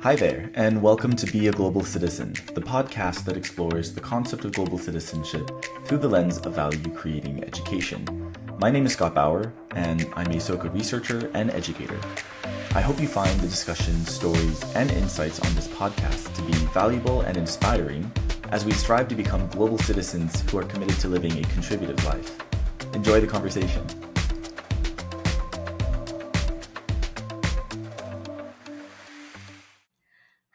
Hi there, and welcome to Be a Global Citizen, the podcast that explores the concept of global citizenship through the lens of value creating education. My name is Scott Bauer, and I'm a Soka researcher and educator. I hope you find the discussions, stories, and insights on this podcast to be valuable and inspiring as we strive to become global citizens who are committed to living a contributive life. Enjoy the conversation.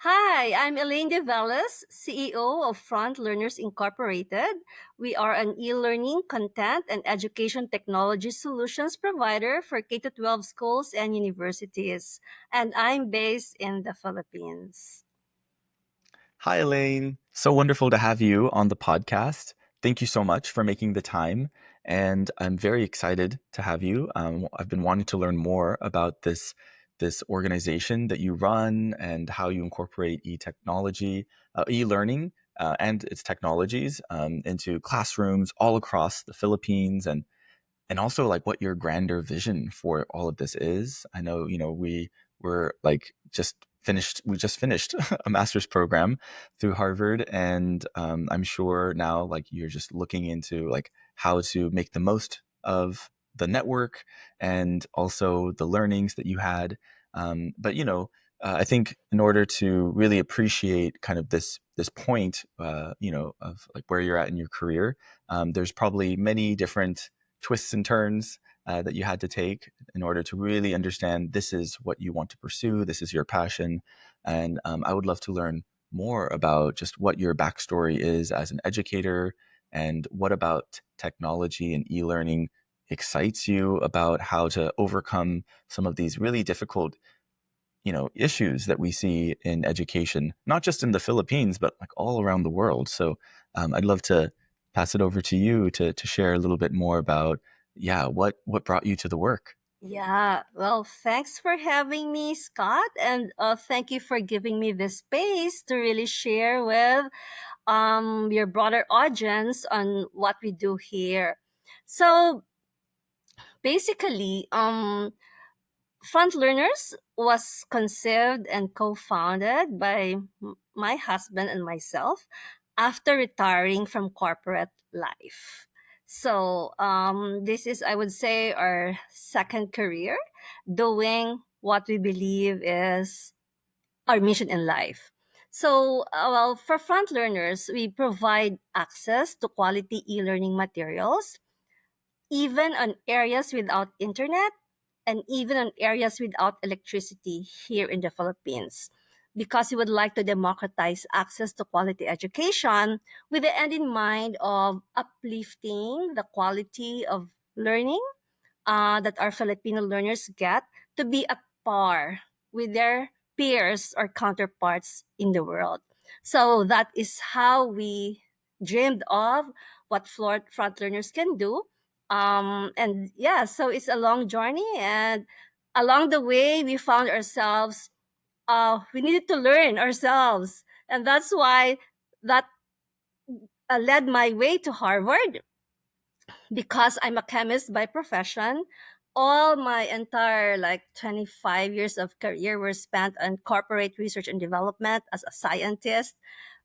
Hi, I'm Elaine De Velez, CEO of FrontLearners Incorporated. We are an e-learning, content, and education technology solutions provider for K-12 schools and universities, and I'm based in the Philippines. Hi, Elaine. So wonderful to have you on the podcast. Thank you so much for making the time. And I'm very excited to have you. I've been wanting to learn more about this organization that you run and how you incorporate e-technology, e-learning, and its technologies into classrooms all across the Philippines, and also like what your grander vision for all of this is. I know, we were like we just finished a master's program through Harvard, and I'm sure now like you're just looking into like how to make the most of the network and also the learnings that you had. But I think in order to really appreciate kind of this point, of like where you're at in your career, there's probably many different twists and turns that you had to take in order to really understand this is what you want to pursue, this is your passion. And I would love to learn more about just what your backstory is as an educator and what about technology and e-learning excites you about how to overcome some of these really difficult issues that we see in education, not just in the Philippines, but like all around the world. So I'd love to pass it over to you to share a little bit more about, yeah, what brought you to the work. Yeah, well, thanks for having me, Scott, and thank you for giving me this space to really share with your broader audience on what we do here. So basically, Front Learners was conceived and co-founded by my husband and myself after retiring from corporate life. So this is, I would say, our second career doing what we believe is our mission in life. So, well, for Front Learners, we provide access to quality e-learning materials even on areas without internet and even on areas without electricity here in the Philippines. Because we would like to democratize access to quality education with the end in mind of uplifting the quality of learning that our Filipino learners get to be at par with their peers or counterparts in the world. So that is how we dreamed of what front learners can do. And yeah, so it's a long journey. And along the way, we found ourselves, we needed to learn ourselves. And that's why that led my way to Harvard because I'm a chemist by profession. All my entire like 25 years of career were spent on corporate research and development as a scientist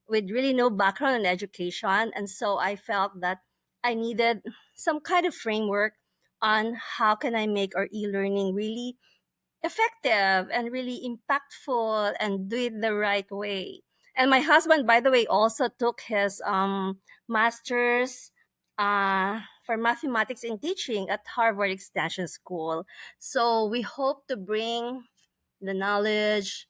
with really no background in education. And so I felt that I needed some kind of framework on how can I make our e-learning really effective and really impactful and do it the right way. And my husband, by the way, also took his master's for mathematics and teaching at Harvard Extension School. So we hope to bring the knowledge,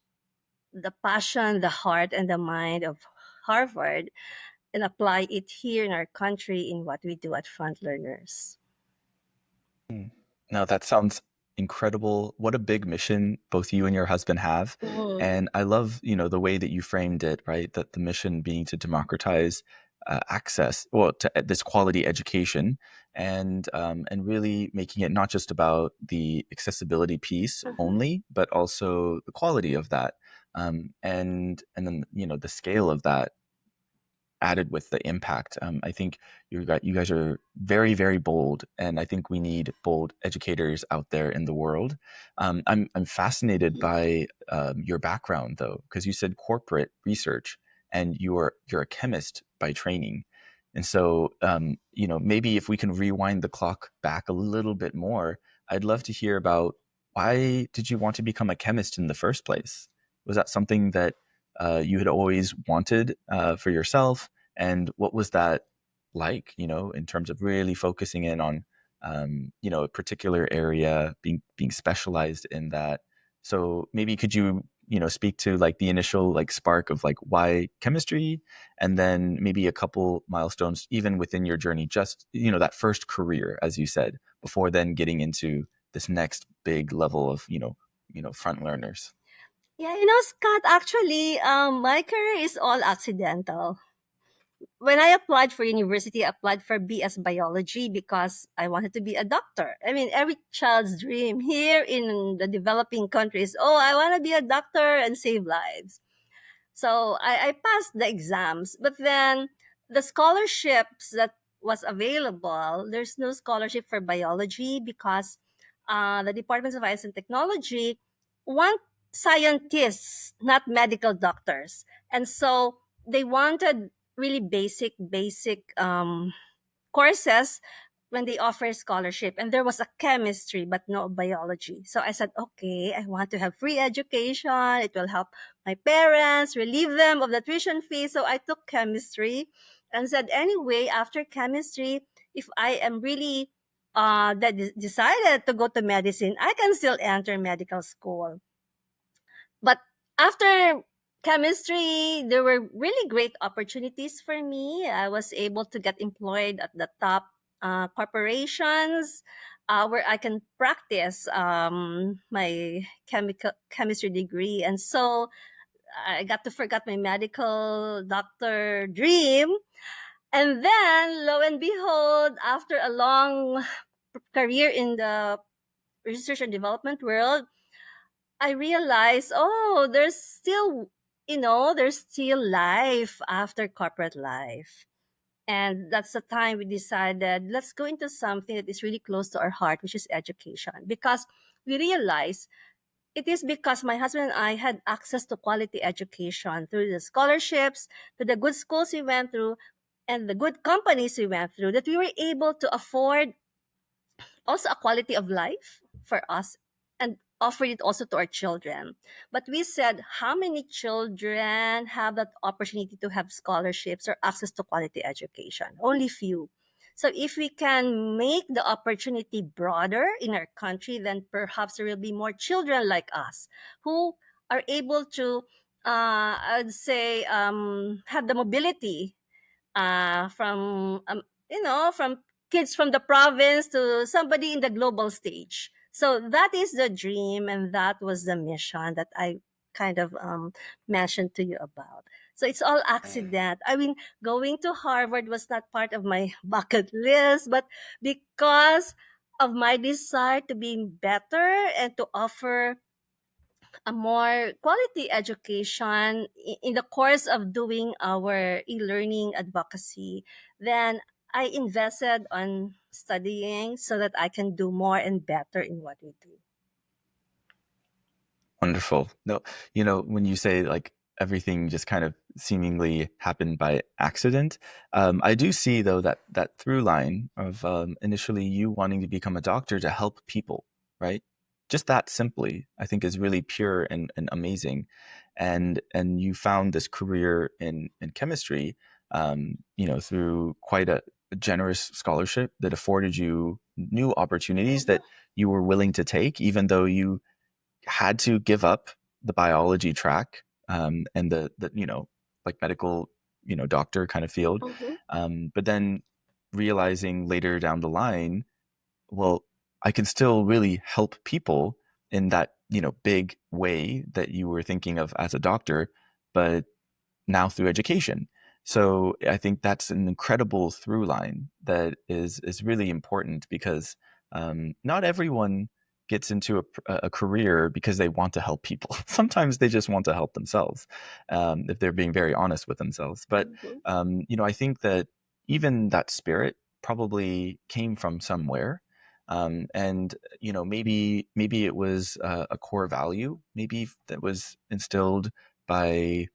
the passion, the heart, and the mind of Harvard and apply it here in our country in what we do at Front Learners. Mm. No, that sounds incredible. What a big mission both you and your husband have. Mhm. And I love, the way that you framed it, right? That the mission being to democratize access, well, to this quality education, and really making it not just about the accessibility piece Mhm. only, but also the quality of that, and then the scale of that. added with the impact. I think you guys are very, very bold, and I think we need bold educators out there in the world. I'm fascinated by your background though, because you said corporate research, and you're a chemist by training. And so, maybe if we can rewind the clock back a little bit more, I'd love to hear about why did you want to become a chemist in the first place? Was that something that you had always wanted for yourself? And what was that like, in terms of really focusing in on, a particular area, being specialized in that? So maybe could you, speak to like the initial like spark of like why chemistry, and then maybe a couple milestones even within your journey, just, that first career, as you said, before then getting into this next big level of, front learners. Yeah, Scott, actually, my career is all accidental. When I applied for university, I applied for BS biology because I wanted to be a doctor. I mean, every child's dream here in the developing countries, oh, I want to be a doctor and save lives. So I passed the exams, but then the scholarships that was available, there's no scholarship for biology because the Departments of Science and Technology want scientists, not medical doctors. And so they wanted really basic courses when they offer scholarship, and there was a chemistry but no biology. So I said, okay, I want to have free education. It will help my parents, relieve them of the tuition fee. So I took chemistry and said, anyway, after chemistry, if I am really decided to go to medicine, I can still enter medical school. But after chemistry, there were really great opportunities for me. I was able to get employed at the top corporations where I can practice my chemical chemistry degree. And so I got to forget my medical doctor dream. And then, lo and behold, after a long career in the research and development world, I realized, oh, there's still life after corporate life. And that's the time we decided, let's go into something that is really close to our heart, which is education. Because we realized it is because my husband and I had access to quality education through the scholarships, to the good schools we went through, and the good companies we went through, that we were able to afford also a quality of life for us and offer it also to our children. But we said, how many children have that opportunity to have scholarships or access to quality education? Only few. So if we can make the opportunity broader in our country, then perhaps there will be more children like us who are able to, I'd say, have the mobility from kids from the province to somebody in the global stage. So that is the dream, and that was the mission that I kind of mentioned to you about. So it's all accident. I mean, going to Harvard was not part of my bucket list, but because of my desire to be better and to offer a more quality education in the course of doing our e-learning advocacy, then I invested on studying so that I can do more and better in what we do. Wonderful. No, when you say like everything just kind of seemingly happened by accident, I do see though that through line of initially you wanting to become a doctor to help people, right? Just that simply, I think is really pure and amazing. And you found this career in chemistry, through quite a generous scholarship that afforded you new opportunities Mhm. that you were willing to take, even though you had to give up the biology track, and the like medical, doctor kind of field, Mhm. but then realizing later down the line, well, I can still really help people in that big way that you were thinking of as a doctor, but now through education. So I think that's an incredible through line that is really important because not everyone gets into a career because they want to help people. Sometimes they just want to help themselves, if they're being very honest with themselves. But Mhm. I think that even that spirit probably came from somewhere. And maybe it was a core value, maybe that was instilled by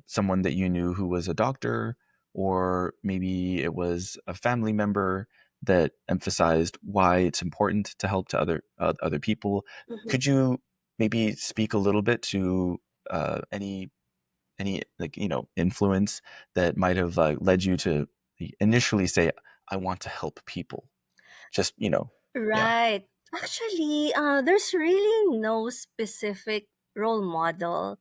someone that you knew who was a doctor, or maybe it was a family member that emphasized why it's important to help to other people. Mhm. Could you maybe speak a little bit to any like influence that might have led you to initially say, I want to help people? Just yeah. Right. Actually, there's really no specific role model,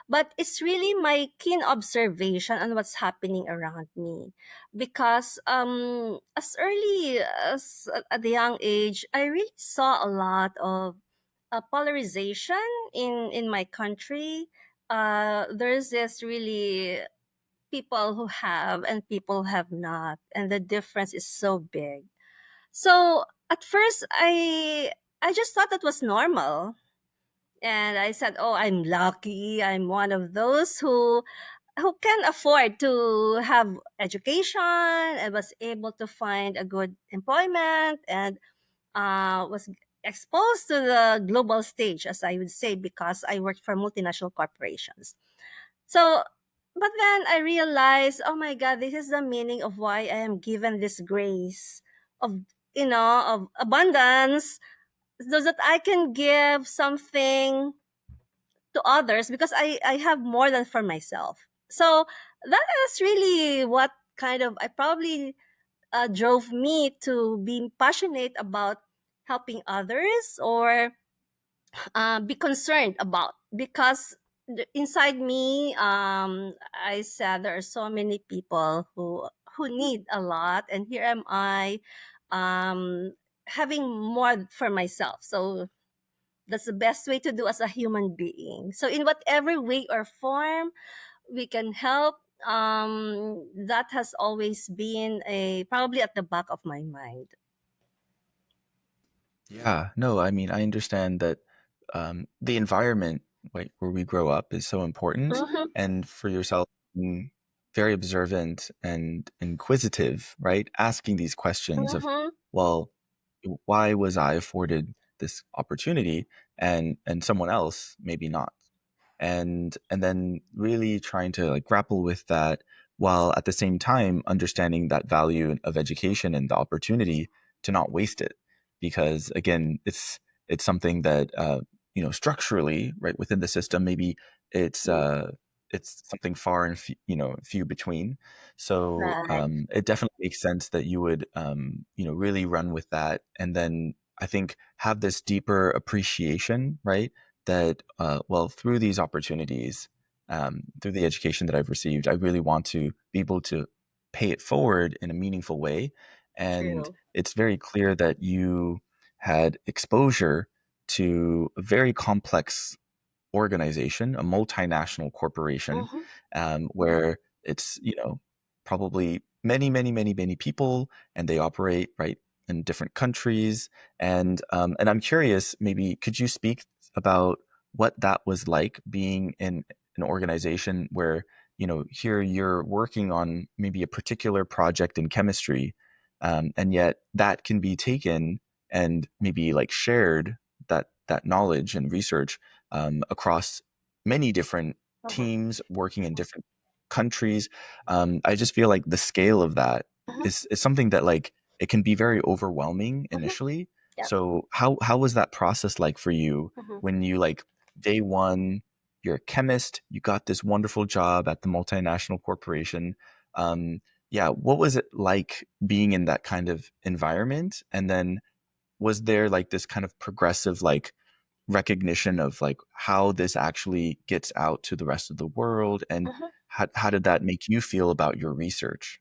but it's really my keen observation on what's happening around me. Because as early as at the young age, I really saw a lot of polarization in my country. There's this really people who have and people who have not, and the difference is so big. So at first, I just thought that was normal, and I said, "Oh, I'm lucky. I'm one of those who can afford to have education and was able to find a good employment and was exposed to the global stage, as I would say, because I worked for multinational corporations." So, but then I realized, oh my God, this is the meaning of why I am given this grace of, of abundance, so that I can give something to others because I have more than for myself. So that is really what kind of, I probably drove me to be passionate about helping others, or be concerned about, because inside me, I said there are so many people who need a lot, and here am I, um, having more for myself. So that's the best way to do as a human being. So in whatever way or form we can help, that has always been a probably at the back of my mind. Yeah, no, I mean, I understand that the environment, like, where we grow up is so important, Mm-hmm, and for yourself, being very observant and inquisitive, right? Asking these questions of, mm-hmm, well, why was I afforded this opportunity and someone else maybe not? And then really trying to like grapple with that, while at the same time understanding that value of education and the opportunity to not waste it, because again, it's something that structurally, right, within the system, maybe it's uh it's something far and few between. So right. it definitely makes sense that you would really run with that, and then I think have this deeper appreciation, right, that well, through these opportunities, through the education that I've received, I really want to be able to pay it forward in a meaningful way. And True. it's very clear that you had exposure to a very complex organization, a multinational corporation, Mm-hmm, where it's probably many people, and they operate right in different countries. And I'm curious, maybe could you speak about what that was like being in an organization where here you're working on maybe a particular project in chemistry, and yet that can be taken and maybe like shared, that knowledge and research across many different mm-hmm, teams working in different countries. I just feel like the scale of that mm-hmm, is something that like it can be very overwhelming mm-hmm. initially. Yep. So how was that process like for you Mm-hmm, when you like day one, you're a chemist, you got this wonderful job at the multinational corporation. Yeah, what was it like being in that kind of environment? And then was there like this kind of progressive like recognition of like how this actually gets out to the rest of the world, and mm-hmm. how did that make you feel about your research?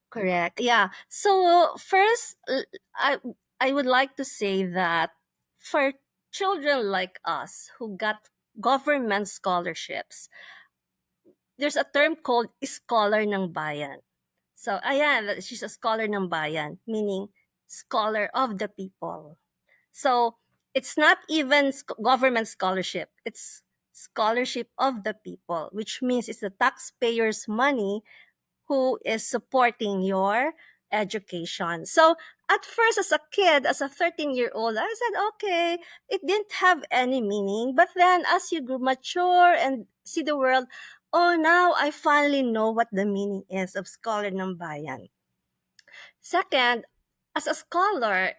Correct. Yeah. So first, I would like to say that for children like us who got government scholarships, there's a term called scholar ng bayan. So ayan, she's a scholar ng bayan, meaning scholar of the people. So It's not even government scholarship. It's scholarship of the people, which means it's the taxpayers' money who is supporting your education. So at first, as a kid, as a 13-year-old, I said, okay, it didn't have any meaning. But then as you grew mature and see the world, oh, now I finally know what the meaning is of Scholar ng Bayan. Second, as a scholar,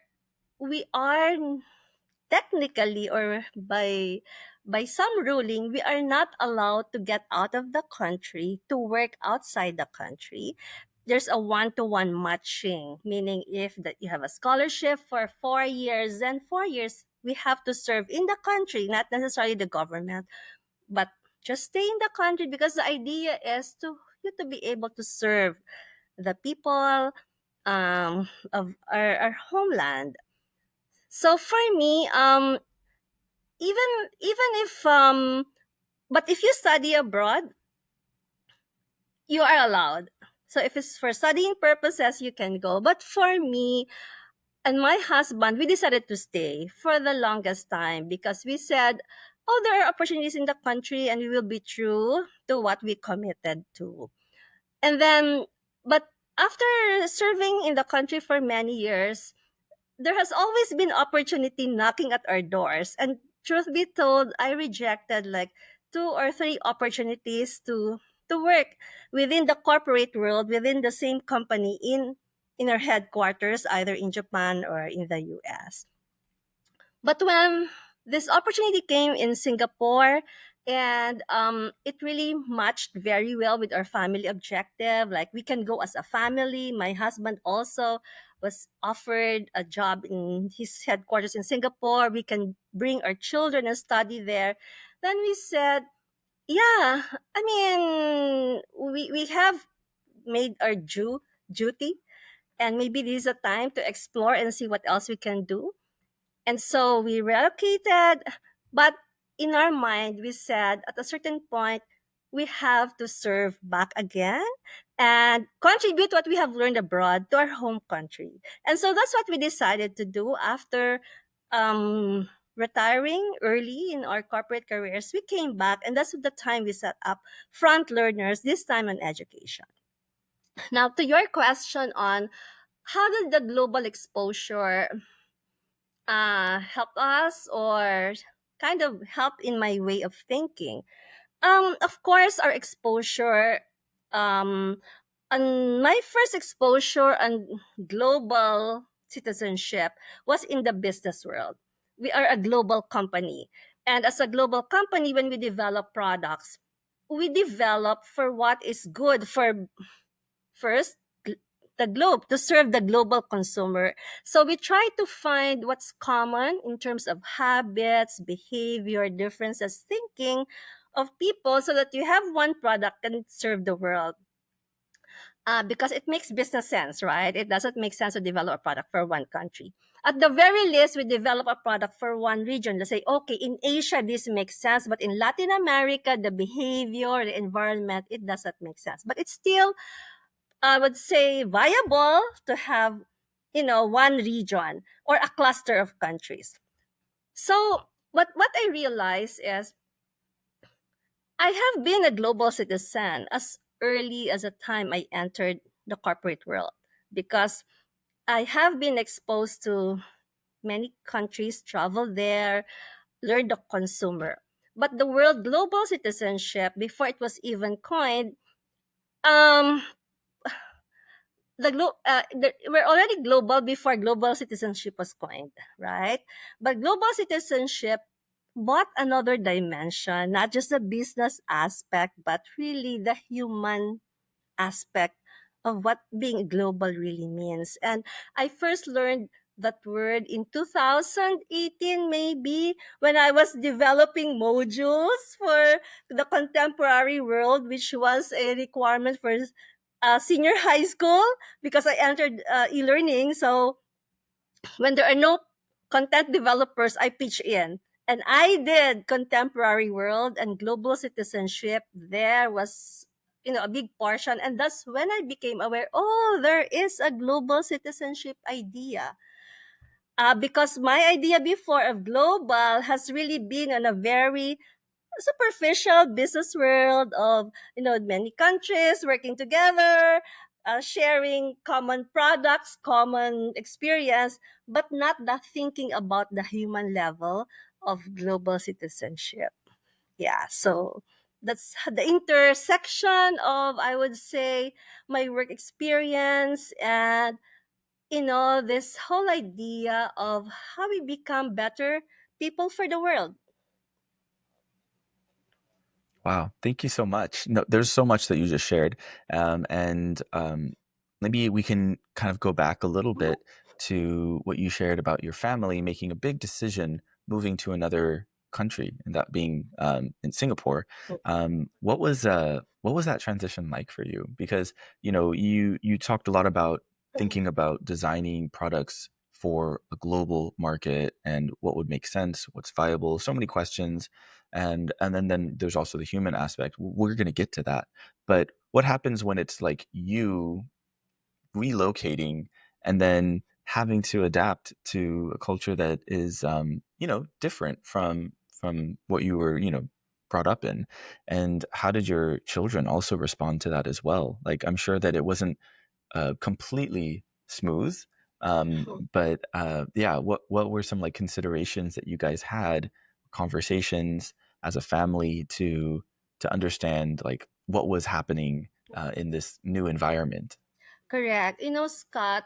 we are technically, or by some ruling, we are not allowed to get out of the country to work outside the country. There's a one-to-one matching, meaning if that you have a scholarship for 4 years, then 4 years we have to serve in the country, not necessarily the government, but just stay in the country, because the idea is to you to be able to serve the people of our homeland. So for me, even even if but if you study abroad, you are allowed. So if it's for studying purposes, you can go. But for me and my husband, we decided to stay for the longest time because we said, oh, there are opportunities in the country and we will be true to what we committed to. And then, but after serving in the country for many years, there has always been opportunity knocking at our doors. And truth be told, I rejected like two or three opportunities to work within the corporate world, within the same company in our headquarters, either in Japan or in the US. But when this opportunity came in Singapore, and it really matched very well with our family objective. Like we can go as a family. My husband also was offered a job in his headquarters in Singapore. We can bring our children and study there. Then we said, yeah, I mean, we have made our duty, and maybe this is a time to explore and see what else we can do. And so we relocated, but in our mind, we said at a certain point, we have to serve back again and contribute what we have learned abroad to our home country. And so that's what we decided to do after retiring early in our corporate careers. We came back, and that's the time we set up FrontLearners, this time on education. Now, to your question on how did the global exposure help us, or kind of help in my way of thinking. Of course, our exposure, um, on my first exposure on global citizenship was in the business world. We are a global company. And as a global company, when we develop products, we develop for what is good for first the globe, to serve the global consumer. So we try to find what's common in terms of habits, behavior, differences, thinking of people, so that you have one product and serve the world. Because it makes business sense, right? It doesn't make sense to develop a product for one country. At the very least, we develop a product for one region. Let's say, okay, in Asia, this makes sense, but in Latin America, the behavior, the environment, it doesn't make sense. But it's still, I would say, viable to have, one region or a cluster of countries. So what I realize is I have been a global citizen as early as the time I entered the corporate world, because I have been exposed to many countries, travel there, learn the consumer. But the word global citizenship, before it was even coined, um, we're already global before global citizenship was coined, right? But global citizenship brought another dimension, not just the business aspect, but really the human aspect of what being global really means. And I first learned that word in 2018, maybe, when I was developing modules for the contemporary world, which was a requirement for senior high school, because I entered e-learning. So when there are no content developers, I pitch in. And I did contemporary world and global citizenship. There was, a big portion. And that's when I became aware, oh, there is a global citizenship idea. Because my idea before of global has really been on a very superficial business world of, many countries working together, sharing common products, common experience, but not the thinking about the human level of global citizenship. Yeah, so that's the intersection of, I would say, my work experience and, this whole idea of how we become better people for the world. Wow, thank you so much. No, there's so much that you just shared, and maybe we can kind of go back a little Mhm. bit to what you shared about your family making a big decision, moving to another country, and that being in Singapore. What was that transition like for you? Because you talked a lot about thinking about designing products for a global market and what would make sense, what's viable, so many questions, and then there's also the human aspect. We're going to get to that, but what happens when it's like you relocating and then having to adapt to a culture that is different from what you were brought up in? And how did your children also respond to that as well? Like, I'm sure that it wasn't completely smooth. But yeah, what were some like considerations that you guys had, conversations as a family to understand like what was happening in this new environment? Correct. Scott,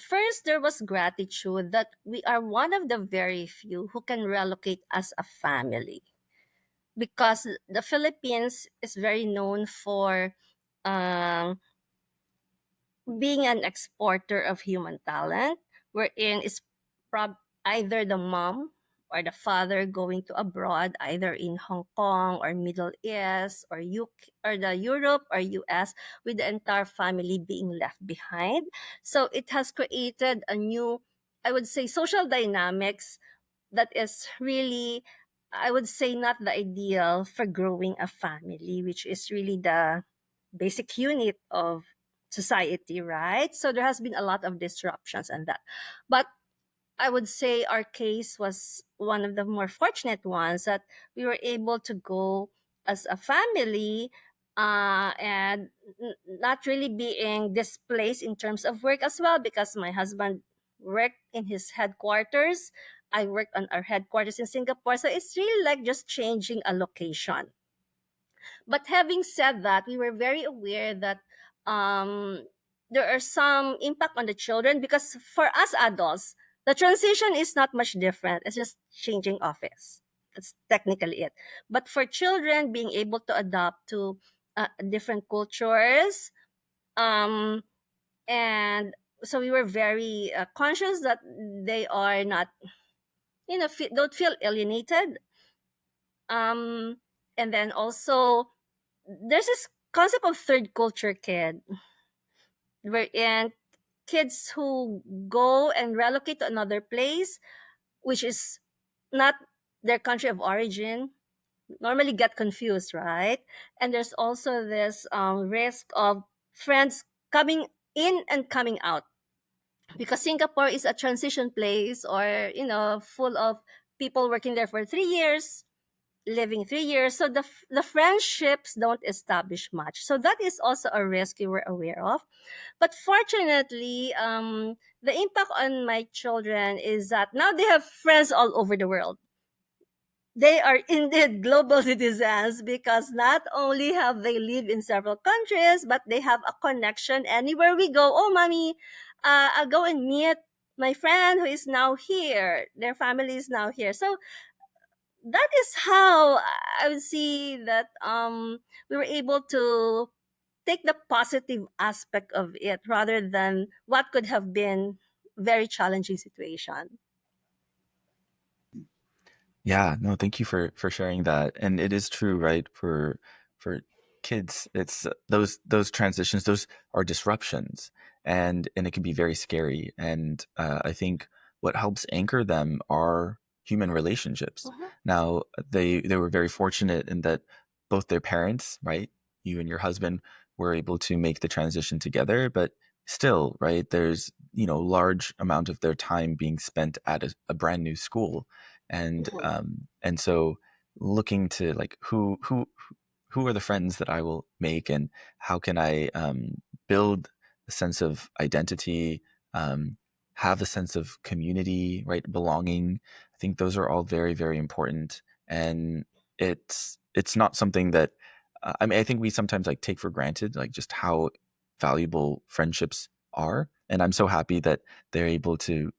first there was gratitude that we are one of the very few who can relocate as a family, because the Philippines is very known for um, being an exporter of human talent, wherein it's either the mom or the father going to abroad, either in Hong Kong or Middle East or UK or the Europe or US, with the entire family being left behind. So it has created a new, I would say, social dynamics that is really, I would say, not the ideal for growing a family, which is really the basic unit of society, right? So there has been a lot of disruptions and that. But I would say our case was one of the more fortunate ones, that we were able to go as a family, and not really being displaced in terms of work as well, because my husband worked in his headquarters. I worked on our headquarters in Singapore. So it's really like just changing a location. But having said that, we were very aware that um, there are some impact on the children, because for us adults, the transition is not much different. It's just changing office. That's technically it. But for children, being able to adapt to different cultures, um, and so we were very conscious that they are not, don't feel alienated. Um, and then also, there's this concept of third culture kid, wherein kids who go and relocate to another place, which is not their country of origin, normally get confused, right? And there's also this risk of friends coming in and coming out, because Singapore is a transition place, or full of people working there for 3 years, living 3 years. So the friendships don't establish much. So that is also a risk you were aware of. But fortunately, the impact on my children is that now they have friends all over the world. They are indeed global citizens, because not only have they lived in several countries, but they have a connection anywhere we go. Oh, mommy, I'll go and meet my friend who is now here. Their family is now here. So that is how I would see that we were able to take the positive aspect of it, rather than what could have been very challenging situation. Yeah, no, thank you for sharing that. And it is true, right? For kids, it's those transitions, those are disruptions, and it can be very scary. And I think what helps anchor them are human relationships. Mhm. Now, they were very fortunate in that both their parents, right, you and your husband, were able to make the transition together, but still, right, there's, large amount of their time being spent at a brand new school. Mhm. And so looking to like who are the friends that I will make, and how can I build a sense of identity, um, have a sense of community, right, belonging. I think those are all very, very important. And it's not something that I mean, I think we sometimes like take for granted, like just how valuable friendships are. And I'm so happy that they're able to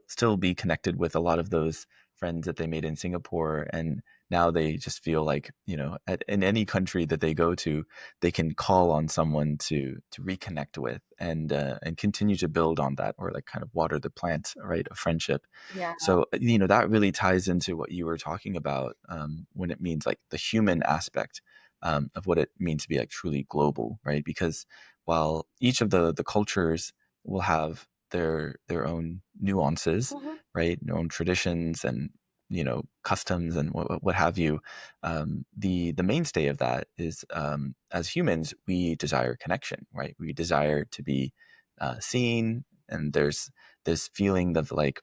still be connected with a lot of those friends that they made in Singapore. And now they just feel like, in any country that they go to, they can call on someone to reconnect with, and continue to build on that, or like kind of water the plant, right, of friendship. Yeah. So that really ties into what you were talking about, when it means like the human aspect, of what it means to be like truly global, right? Because while each of the cultures will have their own nuances, Mhm. right, their own traditions and customs and what have you, the mainstay of that is, as humans we desire connection, right? We desire to be seen, and there's this feeling of like,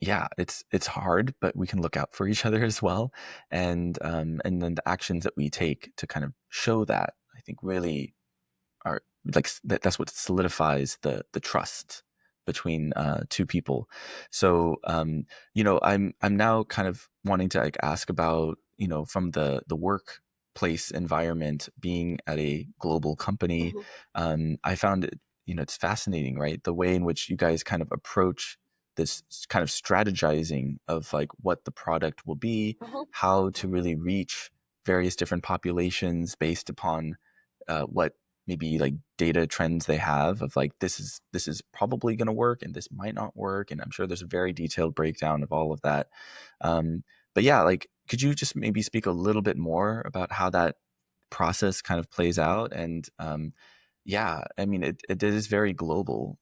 yeah, it's hard, but we can look out for each other as well. And then the actions that we take to kind of show that, I think, really are like that's what solidifies the trust between two people. So I'm now kind of wanting to like ask about, from the workplace environment, being at a global company. Mhm. I found it, it's fascinating, right, the way in which you guys kind of approach this kind of strategizing of like what the product will be, Mhm. how to really reach various different populations based upon what maybe like data trends they have of like, this is probably going to work and this might not work. And I'm sure there's a very detailed breakdown of all of that. But yeah, like, could you just maybe speak a little bit more about how that process kind of plays out? And yeah, I mean, it is very global,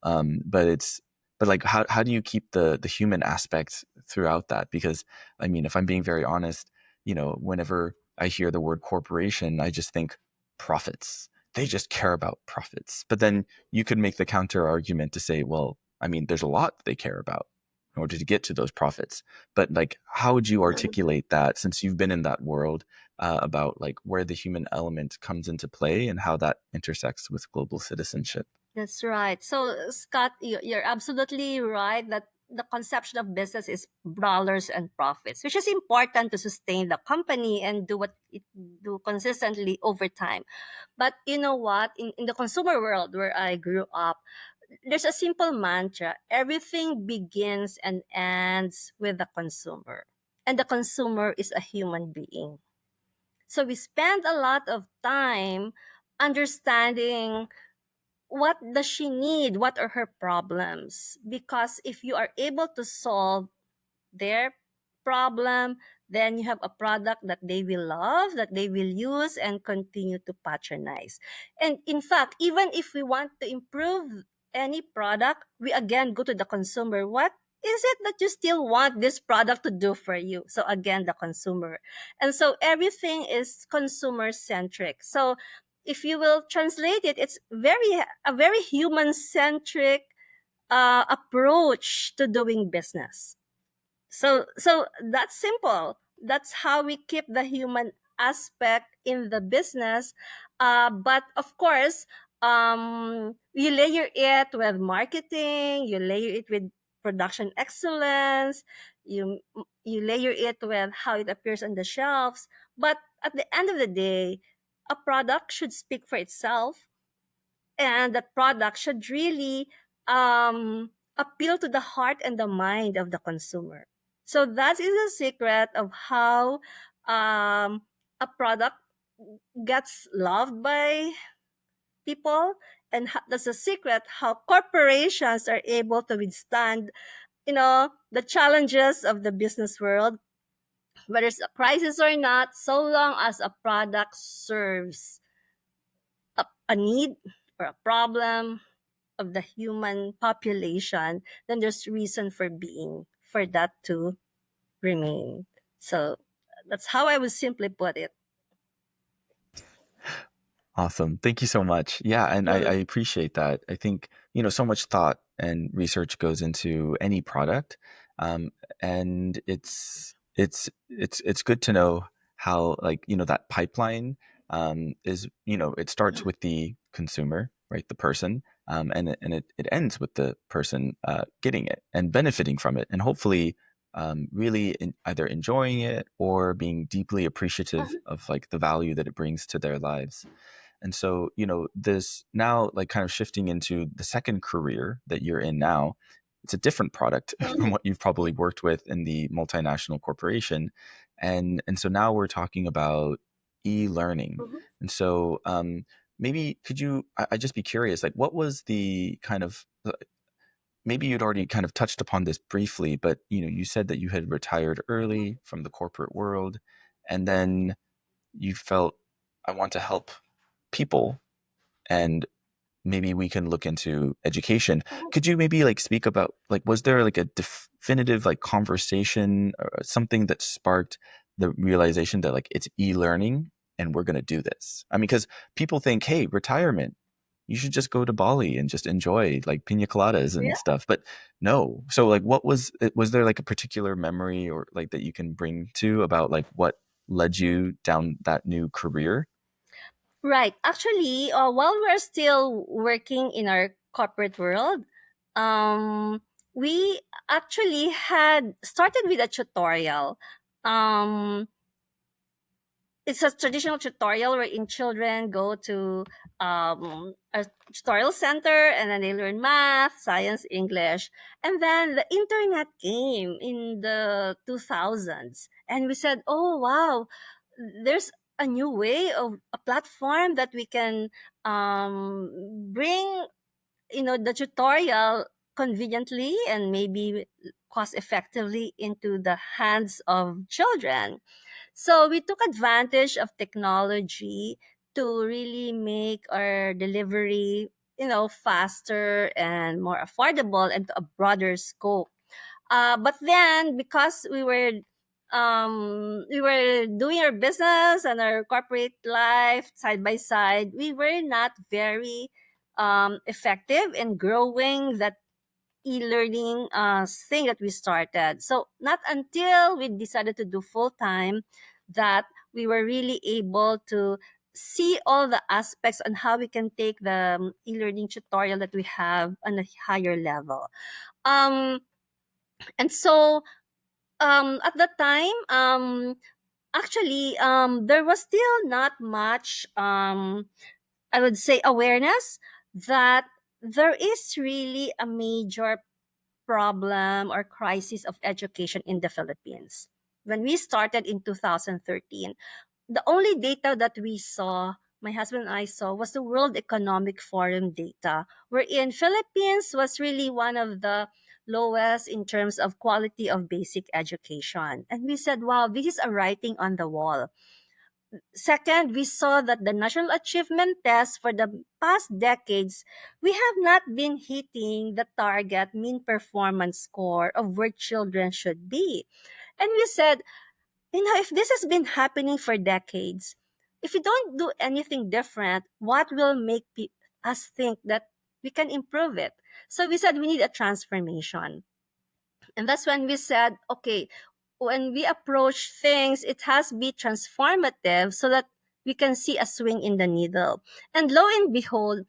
but like, how do you keep the human aspect throughout that? Because I mean, if I'm being very honest, whenever I hear the word corporation, I just think profits. They just care about profits. But then you could make the counter argument to say, well, I mean, there's a lot that they care about in order to get to those profits. But like, how would you articulate that, since you've been in that world, about like where the human element comes into play and how that intersects with global citizenship? That's right. So, Scott, you're absolutely right that the conception of business is dollars and profits, which is important to sustain the company and do what it do consistently over time. But you know what? In the consumer world where I grew up, there's a simple mantra: everything begins and ends with the consumer. And the consumer is a human being. So we spend a lot of time understanding what does she need, what are her problems, because if you are able to solve their problem, then you have a product that they will love, that they will use and continue to patronize. And in fact, even if we want to improve any product, we again go to the consumer. What is it that you still want this product to do for you? So again, the consumer. And so everything is consumer centric. So if you will translate it, it's a very human centric approach to doing business. So that's simple. That's how we keep the human aspect in the business. But of course, you layer it with marketing, you layer it with production excellence, you layer it with how it appears on the shelves. But at the end of the day, a product should speak for itself, and that product should really appeal to the heart and the mind of the consumer. So that is the secret of how a product gets loved by people, and that's the secret how corporations are able to withstand, the challenges of the business world, whether it's a crisis or not, so long as a product serves a need or a problem of the human population, then there's reason for being for that to remain. So that's how I would simply put it. Awesome. Thank you so much. Yeah, and I Mm, appreciate that. I think, so much thought and research goes into any product. And it's good to know how, like, that pipeline is, it starts with the consumer, right? The person, and it ends with the person getting it and benefiting from it, and hopefully really either enjoying it or being deeply appreciative of like the value that it brings to their lives. And so, this now, like, kind of shifting into the second career that you're in now, it's a different product from mhm, what you've probably worked with in the multinational corporation. And so now we're talking about e-learning. mhm. And so, maybe could you, I'd just be curious, like, what was the kind of, maybe you'd already kind of touched upon this briefly, but, you said that you had retired early from the corporate world, and then you felt, I want to help people, and maybe we can look into education. Could you maybe like speak about, like, was there like a definitive like conversation or something that sparked the realization that like it's e-learning and we're going to do this? I mean, because people think, hey, retirement, you should just go to Bali and just enjoy like pina coladas and Yeah. stuff. But no. So like, what was it? Was there like a particular memory or like that you can bring to about like what led you down that new career? Right. Actually, while we're still working in our corporate world, um, we actually had started with a tutorial. Um, it's a traditional tutorial wherein children go to a tutorial center and then they learn math, science, English. And then the internet came in the 2000s. And we said, oh, wow, there's a new way of a platform that we can bring, the tutorial conveniently and maybe cost effectively into the hands of children. So we took advantage of technology to really make our delivery, faster and more affordable and to a broader scope. But then because we were doing our business and our corporate life side by side, we were not very effective in growing that e-learning thing that we started. So not until we decided to do full time that we were really able to see all the aspects on how we can take the e-learning tutorial that we have on a higher level. Um, and so at that time, actually, there was still not much, I would say, awareness that there is really a major problem or crisis of education in the Philippines. When we started in 2013, the only data that we saw, my husband and I saw, was the World Economic Forum data, wherein Philippines was really one of the lowest in terms of quality of basic education. And we said, wow, this is a writing on the wall. Second, we saw that the national achievement test for the past decades, we have not been hitting the target mean performance score of where children should be. And we said, if this has been happening for decades, if we don't do anything different, what will make us think that we can improve it? So we said we need a transformation. And that's when we said, okay, when we approach things, it has to be transformative so that we can see a swing in the needle. And lo and behold,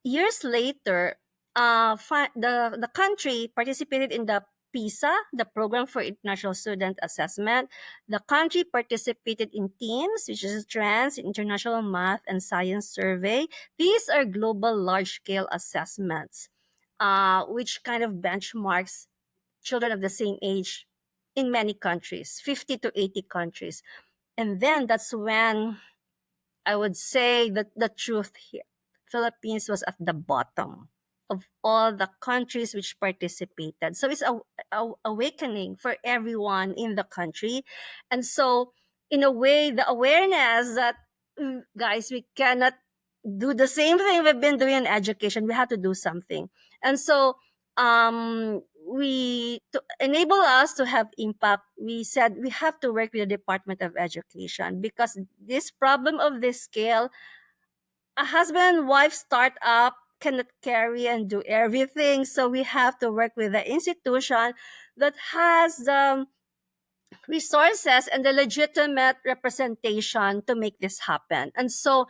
years later, the country participated in the PISA, the Program for International Student Assessment. The country participated in TEAMS, which is Trends International Math and Science Survey. These are global large-scale assessments, which kind of benchmarks children of the same age in many countries, 50 to 80 countries. And then that's when I would say that the truth here, Philippines was at the bottom of all the countries which participated. So it's a awakening for everyone in the country. And so in a way, the awareness that guys, we cannot do the same thing we've been doing in education. We have to do something. And so we to enable us to have impact, we said we have to work with the Department of Education because this problem of this scale a husband and wife startup cannot carry and do everything. So we have to work with the institution that has the resources and the legitimate representation to make this happen. And so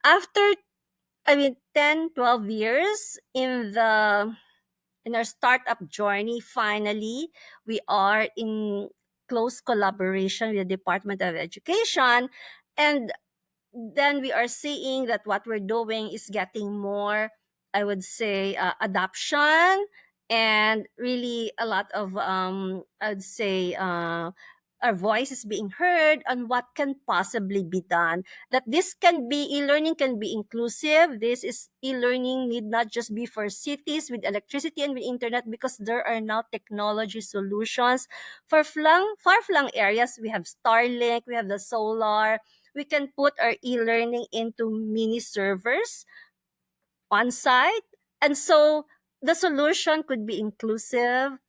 after, 10, 12 years in our startup journey, finally, we are in close collaboration with the Department of Education. And then we are seeing that what we're doing is getting more, I would say, adoption, and really a lot of, I'd say, our voice is being heard on what can possibly be done. That this can be, e-learning can be inclusive. This is e-learning need not just be for cities with electricity and with internet, because there are now technology solutions for far-flung areas. We have Starlink, we have the solar. We can put our e-learning into mini servers on site. And so the solution could be inclusive,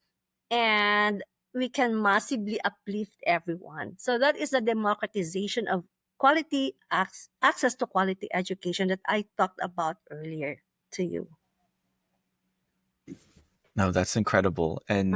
and we can massively uplift everyone. So that is the democratization of access to quality education that I talked about earlier to you. No, that's incredible. And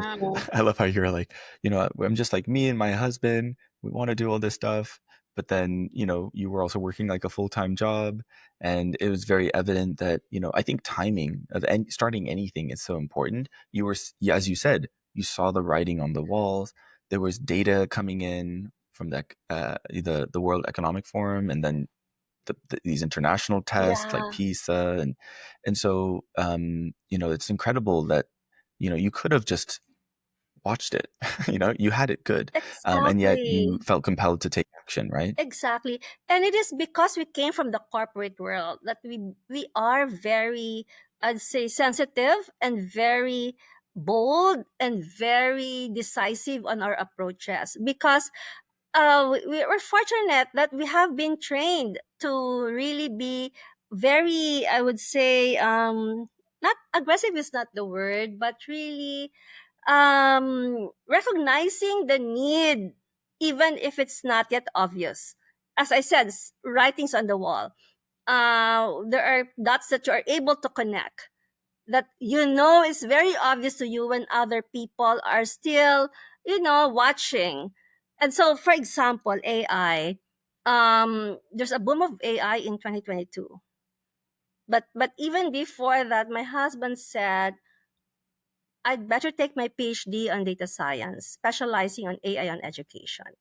I love how you're like, I'm just like me and my husband. We want to do all this stuff. But then, you were also working like a full-time job. And it was very evident that, I think timing of starting anything is so important. Yeah, as you said, you saw the writing on the walls. There was data coming in from the World Economic Forum, and then these international tests like Yeah, PISA, and so it's incredible that you could have just watched it. You had it good, and yet you exactly. felt compelled to take action, right? Exactly. And it is because we came from the corporate world that we are very, I'd say, sensitive and very bold and very decisive on our approaches, because we're fortunate that we have been trained to really be very, I would say, not aggressive is not the word, but really recognizing the need, even if it's not yet obvious. As I said, writings on the wall. There are dots that you are able to connect, that is very obvious to you when other people are still, watching. And so, for example, AI. There's a boom of AI in 2022. But even before that, my husband said, I'd better take my PhD on data science, specializing on AI on education.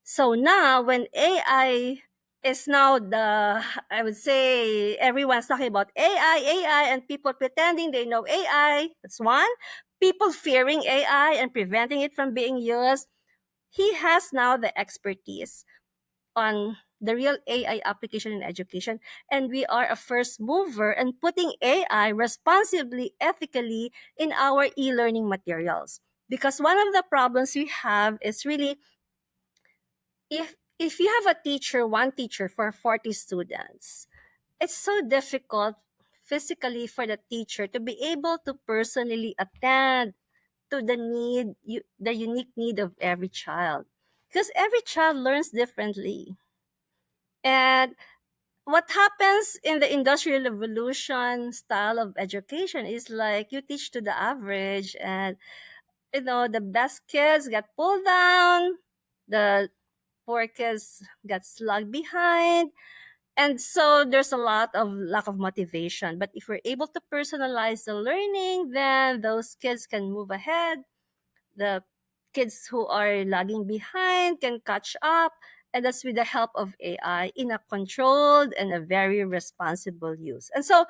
So now, when AI is now I would say, everyone's talking about AI, and people pretending they know AI. That's one. People fearing AI and preventing it from being used. He has now the expertise on the real AI application in education. And we are a first mover in putting AI responsibly, ethically in our e-learning materials. Because one of the problems we have is really, if you have one teacher for 40 students, it's so difficult physically for the teacher to be able to personally attend to the unique need of every child, because every child learns differently. And what happens in the industrial revolution style of education is like you teach to the average, and the best kids get pulled down, the poor kids get slugged behind. And so there's a lot of lack of motivation. But if we're able to personalize the learning, then those kids can move ahead. The kids who are lagging behind can catch up, and that's with the help of AI in a controlled and a very responsible use. And so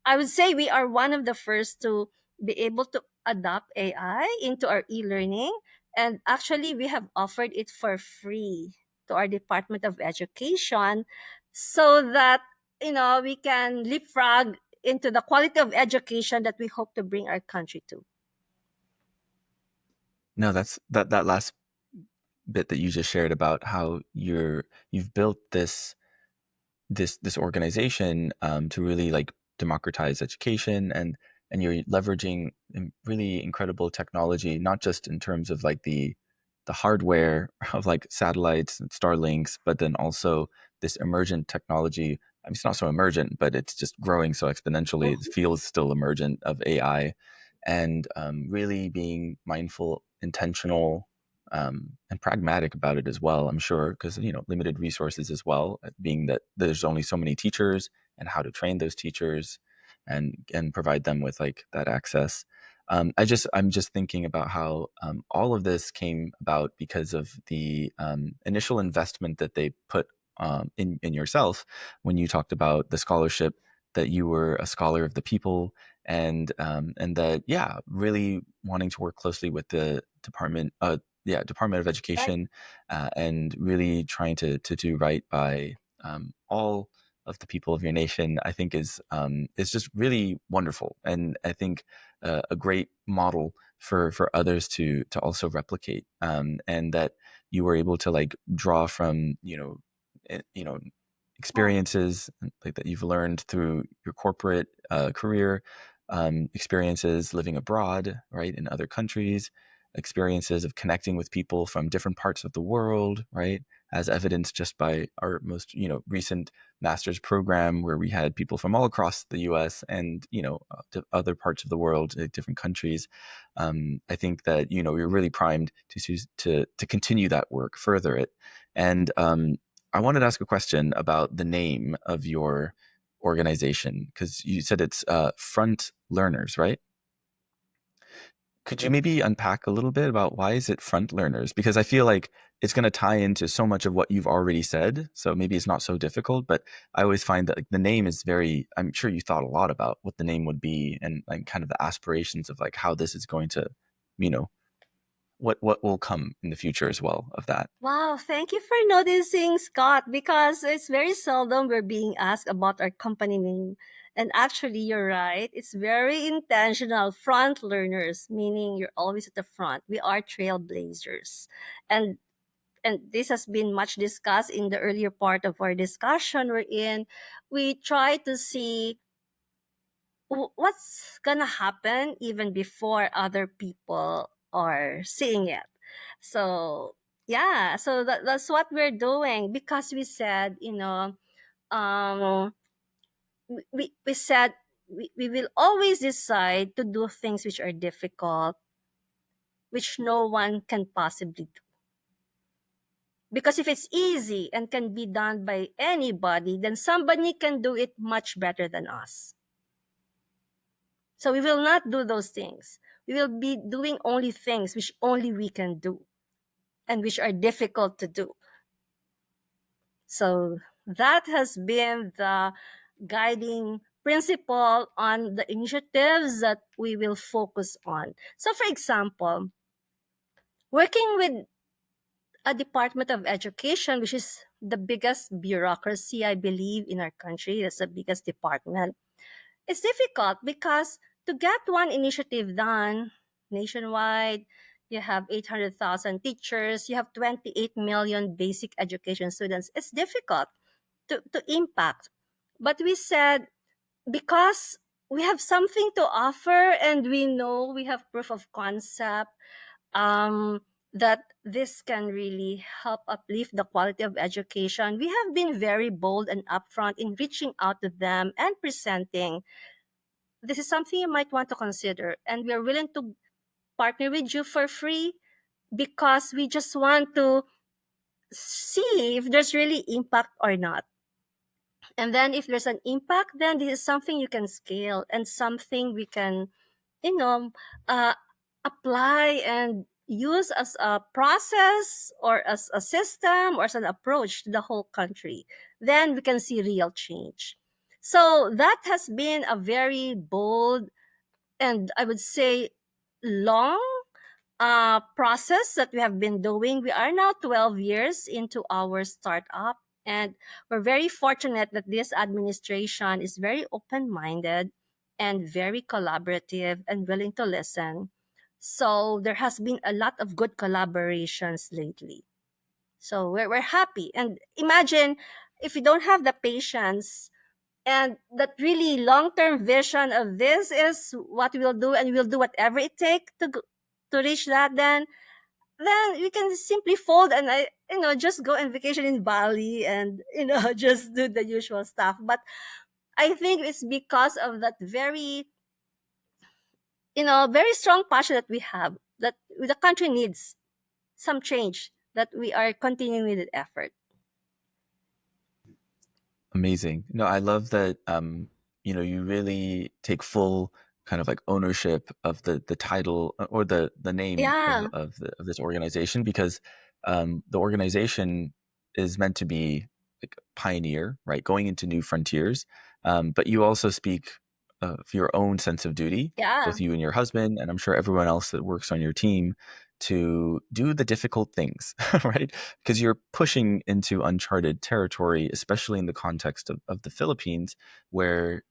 I would say we are one of the first to be able to adopt AI into our e-learning. And actually, we have offered it for free to our Department of Education, so that, we can leapfrog into the quality of education that we hope to bring our country to. No, that's that last bit that you just shared about how you've built this organization to really like democratize education, and you're leveraging really incredible technology, not just in terms of like the hardware of like satellites and Starlinks, but then also this emergent technology I mean, it's not so emergent, but it's just growing so exponentially. It Mhm. feels still emergent of AI, and really being mindful, intentional, and pragmatic about it as well. I'm sure because limited resources as well, being that there's only so many teachers, and how to train those teachers, and provide them with like that access. I'm just thinking about how all of this came about because of the initial investment that they put in yourself when you talked about the scholarship, that you were a scholar of the people, and that, yeah, really wanting to work closely with the Department of Right. Education, and really trying to do right by all of the people of your nation. I think is just really wonderful, and I think a great model for others to also replicate, and that you were able to like draw from eh, you know Right. experiences like that you've learned through your corporate career, experiences living abroad, right, in other countries, experiences of connecting with people from different parts of the world, right, as evidenced just by our most recent master's program, where we had people from all across the US and to other parts of the world, different countries. I think that we're really primed to continue that work, further it. And I wanted to ask a question about the name of your organization, because you said it's Front Learners, right? Could you maybe unpack a little bit about why is it Front Learners? Because I feel like it's going to tie into so much of what you've already said, so maybe it's not so difficult. But I always find that like, the name is very. I'm sure you thought a lot about what the name would be, and like kind of the aspirations of like how this is going to, you know, what will come in the future as well of that. Wow, thank you for noticing, Scott, because it's very seldom we're being asked about our company name. And actually, you're right. It's very intentional. Front learners, meaning you're always at the front. We are trailblazers. And and this has been much discussed in the earlier part of our discussion, wherein we try to see what's gonna happen even before other people are seeing it. So yeah, so that's what we're doing, because we said, um we said we will always decide to do things which are difficult, which no one can possibly do. Because if it's easy and can be done by anybody, then somebody can do it much better than us. So we will not do those things. We will be doing only things which only we can do and which are difficult to do. So that has been the guiding principle on the initiatives that we will focus on. So, for example, working with a Department of Education, which is the biggest bureaucracy, I believe, in our country, that's the biggest department. It's difficult because to get one initiative done nationwide, you have 800,000 teachers, you have 28 million basic education students. It's difficult to impact. But we said, because we have something to offer and we know we have proof of concept, um, that this can really help uplift the quality of education, we have been very bold and upfront in reaching out to them and presenting, this is something you might want to consider. And we are willing to partner with you for free because we just want to see if there's really impact or not. And then if there's an impact, then this is something you can scale and something we can, you know, uh, apply and use as a process or as a system or as an approach to the whole country. Then we can see real change. So that has been a very bold and I would say long process that we have been doing. We are now 12 years into our startup, and we're very fortunate that this administration is very open minded and very collaborative and willing to listen. So there has been a lot of good collaborations lately. So we're happy. And imagine if you don't have the patience and that really long-term vision of this is what we'll do and we'll do whatever it takes to reach that, then then we can simply fold and just go on vacation in Bali and just do the usual stuff. But I think it's because of that very very strong passion that we have, that the country needs some change, that we are continuing with the effort. Amazing. No, I love that, you really take full kind of like ownership of the title, or the name Yeah, of this organization, because the organization is meant to be like pioneer, right? Going into new frontiers. But you also speak of your own sense of duty, yeah, both you and your husband, and I'm sure everyone else that works on your team, to do the difficult things, right? Because you're pushing into uncharted territory, especially in the context of the Philippines, where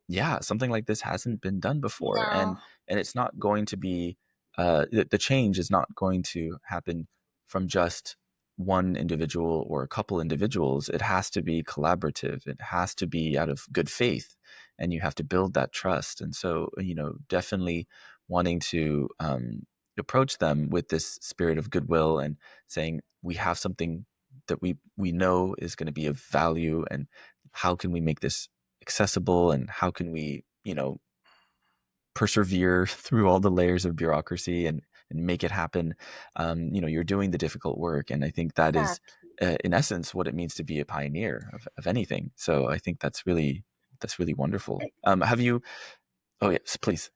yeah, something like this hasn't been done before, no, and it's not going to be the change is not going to happen from just one individual or a couple individuals. It has to be collaborative. It has to be out of good faith, and you have to build that trust. And so, definitely wanting to approach them with this spirit of goodwill and saying, we have something that we know is going to be of value, and how can we make this accessible, and how can we persevere through all the layers of bureaucracy, and make it happen. You're doing the difficult work, and I think that is exactly. in essence what it means to be a pioneer of anything. So I think that's really wonderful. Have you Oh yes, please.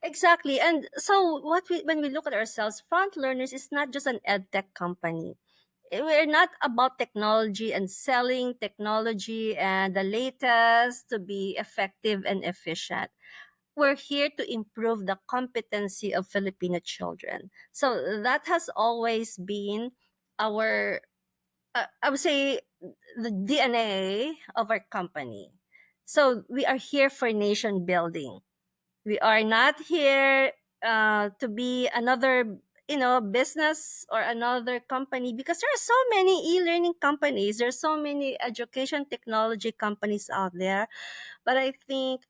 Exactly. And so when we look at ourselves, Front Learners is not just an ed tech company. We're not about technology and selling technology and the latest to be effective and efficient. We're here to improve the competency of Filipino children. So that has always been our, I would say, the DNA of our company. So we are here for nation building. We are not here to be another business or another company, because there are so many e-learning companies, there's so many education technology companies out there. But I think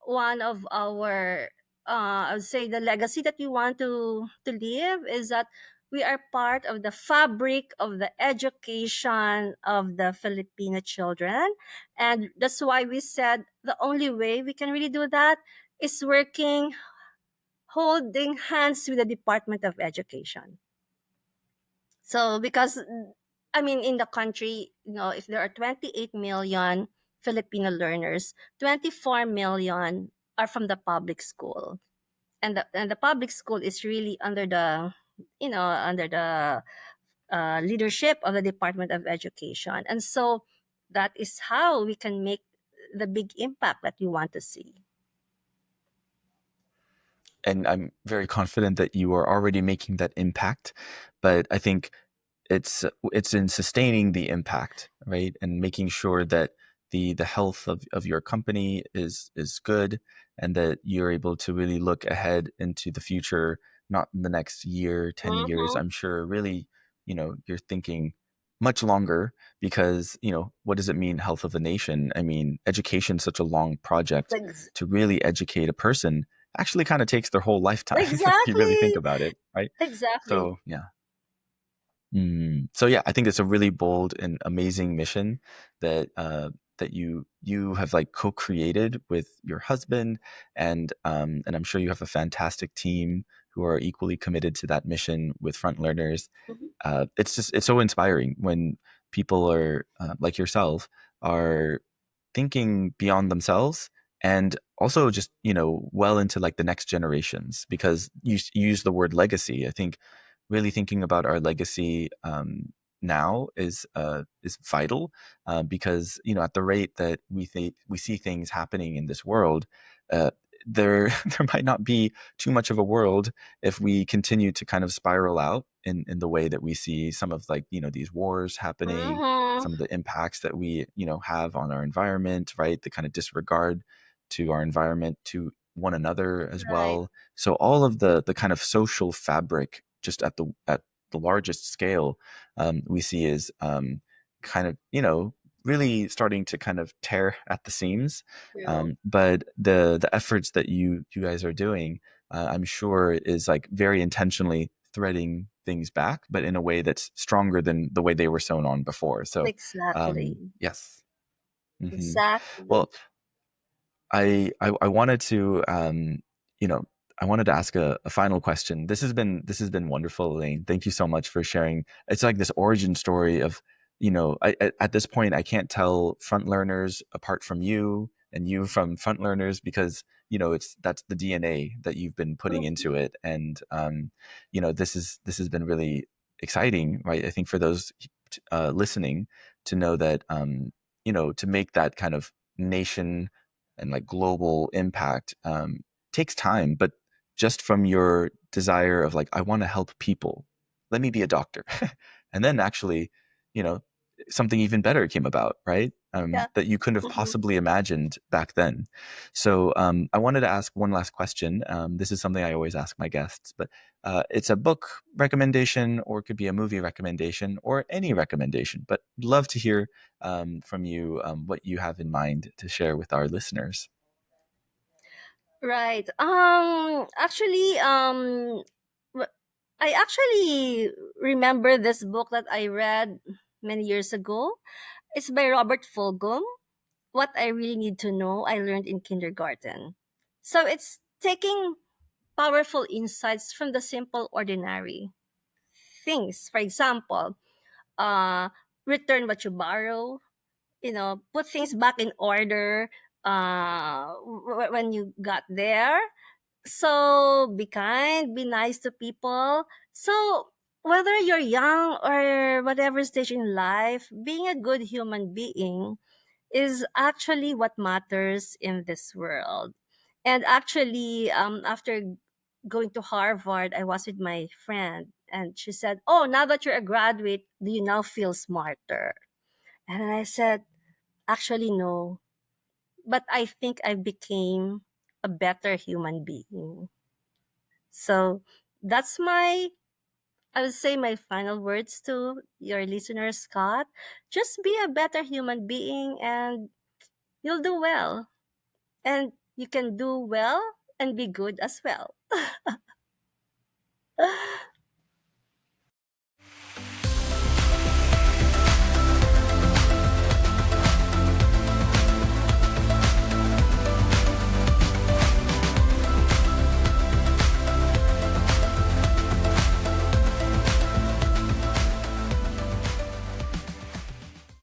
one of our, I would say, the legacy that we want to leave is that we are part of the fabric of the education of the Filipino children. And that's why we said the only way we can really do that is working, holding hands with the Department of Education. So, because, I mean, in the country, if there are 28 million Filipino learners, 24 million are from the public school. And the public school is really under the leadership of the Department of Education. And so that is how we can make the big impact that we want to see. And I'm very confident that you are already making that impact. But I think it's in sustaining the impact, right, and making sure that the health of your company is good, and that you're able to really look ahead into the future, not in the next year, 10 years. Mm-hmm. I'm sure really, you're thinking much longer, because what does it mean, health of a nation? I mean, education is such a long project. Ex- To really educate a person actually kind of takes their whole lifetime if you really think exactly. about it, right? Exactly. So yeah. So yeah, I think it's a really bold and amazing mission that you have like co-created with your husband, and I'm sure you have a fantastic team who are equally committed to that mission with Front Learners. Mhm. It's so inspiring when people are like yourself, are thinking beyond themselves, and also just well into like the next generations, because you use the word legacy. I think really thinking about our legacy now is vital, because at the rate that we see things happening in this world, uh, there there might not be too much of a world if we continue to kind of spiral out in the way that we see some of, like, these wars happening, Mhm. some of the impacts that we have on our environment, right? The kind of disregard to our environment, to one another as Right. well. So all of the kind of social fabric, just at the largest scale, we see is kind of really starting to kind of tear at the seams. True. But the efforts that you guys are doing, I'm sure is like very intentionally threading things back, but in a way that's stronger than the way they were sewn on before. So, Exactly. yes. Hmm. Exactly. Well, I wanted to you know I wanted to ask a final question. This has been wonderful, Elaine. Thank you so much for sharing. It's like this origin story of at this point I can't tell front learners apart from you and you from front learners because it's that's the DNA that you've been putting into it, and this has been really exciting, right? I think for those listening to know that to make that kind of nation and like global impact takes time, but just from your desire of like, I want to help people, let me be a doctor. And then actually, you know, something even better came about, right? Yeah. That you couldn't have Mhm. possibly imagined back then. So I wanted to ask one last question. This is something I always ask my guests, but it's a book recommendation or it could be a movie recommendation or any recommendation, but love to hear from you what you have in mind to share with our listeners. Right. W- I actually remember this book that I read many years ago. It's by Robert Fulghum. What I really need to know, I learned in kindergarten. So it's taking powerful insights from the simple, ordinary things. For example, uh, return what you borrow. Put things back in order. When you got there, so be kind, be nice to people. So whether you're young or whatever stage in life, being a good human being is actually what matters in this world. And actually, after going to Harvard, I was with my friend, and she said, "Oh, now that you're a graduate, do you now feel smarter?" And I said, "Actually, no. But I think I became a better human being." So that's I would say my final words to your listener, Scott. Just be a better human being and you'll do well. And you can do well and be good as well.